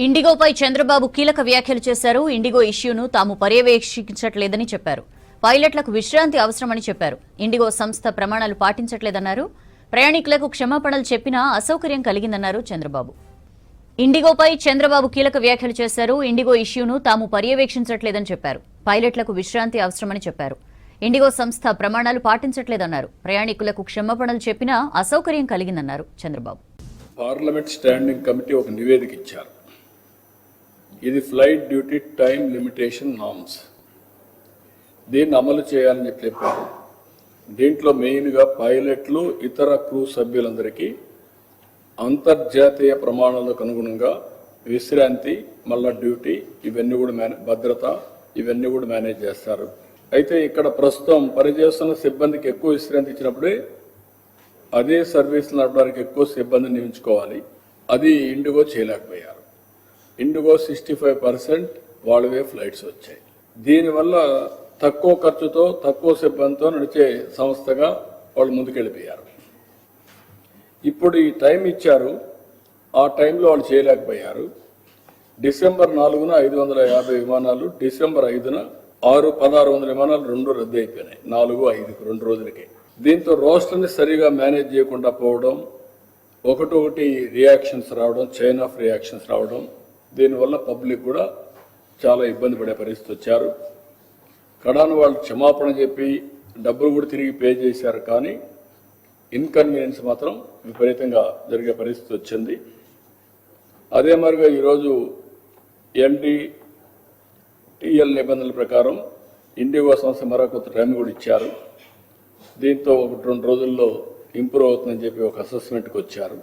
ఇండిగోపై చంద్రబాబు కీలక వ్యాఖ్యలు చేశారు. ఇండిగో ఇష్యూను తాము పర్యవేక్షించట్లేదని చెప్పారు. పైలట్లకు విశ్రాంతి అవసరమని చెప్పారు. ఇండిగో సంస్థ ప్రమాణాలు పాటించట్లేదన్నారు. ప్రయాణికులకు క్షమాపణలు చెప్పినా అసౌకర్యం కలిగిందన్నారు చంద్రబాబు. ఇండిగోపై చంద్రబాబు కీలక వ్యాఖ్యలు చేశారు. ఇండిగో ఇష్యూను తాము పర్యవేక్షించట్లేదని చెప్పారు. పైలట్లకు విశ్రాంతి అవసరమని చెప్పారు. ఇండిగో సంస్థ ప్రమాణాలు పాటించట్లేదన్నారు. ప్రయాణికులకు క్షమాపణలు చెప్పినా అసౌకర్యం కలిగిందన్నారు చంద్రబాబు. పార్లమెంట్ స్టాండింగ్ కమిటీ ఒక నివేదిక ఇచ్చారు. ఇది flight duty time limitation norms. దీన్ని అమలు చేయాలని చెప్పారు. దీంట్లో మెయిన్గా పైలట్లు, ఇతర క్రూ సభ్యులందరికీ అంతర్జాతీయ ప్రమాణాలకు అనుగుణంగా విశ్రాంతి, మళ్ళా డ్యూటీ, ఇవన్నీ కూడా భద్రత, ఇవన్నీ కూడా మేనేజ్ చేస్తారు. అయితే ఇక్కడ ప్రస్తుతం పనిచేస్తున్న సిబ్బందికి ఎక్కువ విశ్రాంతి ఇచ్చినప్పుడే అదే సర్వీసులు నడపడానికి ఎక్కువ సిబ్బందిని నియమించుకోవాలి. అది ఇండిగో చేయలేకపోయారు. ఇండిగో 65% వాళ్ళవే ఫ్లైట్స్ వచ్చాయి. దీనివల్ల తక్కువ ఖర్చుతో, తక్కువ సిబ్బందితో నడిచే సంస్థగా వాళ్ళు ముందుకెళ్ళిపోయారు. ఇప్పుడు ఈ టైం ఇచ్చారు, ఆ టైంలో వాళ్ళు చేయలేకపోయారు. డిసెంబర్ 4న 550 విమానాలు, డిసెంబర్ 5న 1600 విమానాలు రెండు రద్దు అయిపోయినాయి. 4, 5 2 రోజులకి. దీంతో రోస్టర్ని సరిగా మేనేజ్ చేయకుండా పోవడం, ఒకటి రియాక్షన్స్ రావడం, చైన్ ఆఫ్ రియాక్షన్స్ రావడం, దీనివల్ల పబ్లిక్ కూడా చాలా ఇబ్బంది పడే పరిస్థితి వచ్చారు. కడాను వాళ్ళు క్షమాపణ చెప్పి డబ్బులు కూడా తిరిగి పే చేశారు. కానీ ఇన్కన్వీనియన్స్ మాత్రం విపరీతంగా జరిగే పరిస్థితి వచ్చింది. అదే మరిగా ఈరోజు NDTL నిబంధనల ప్రకారం ఇండిగో సంస్థ మరొక టైం కూడా ఇచ్చారు. దీంతో 1-2 రోజుల్లో ఇంప్రూవ్ అవుతుందని చెప్పి ఒక అసెస్మెంట్కి వచ్చారు.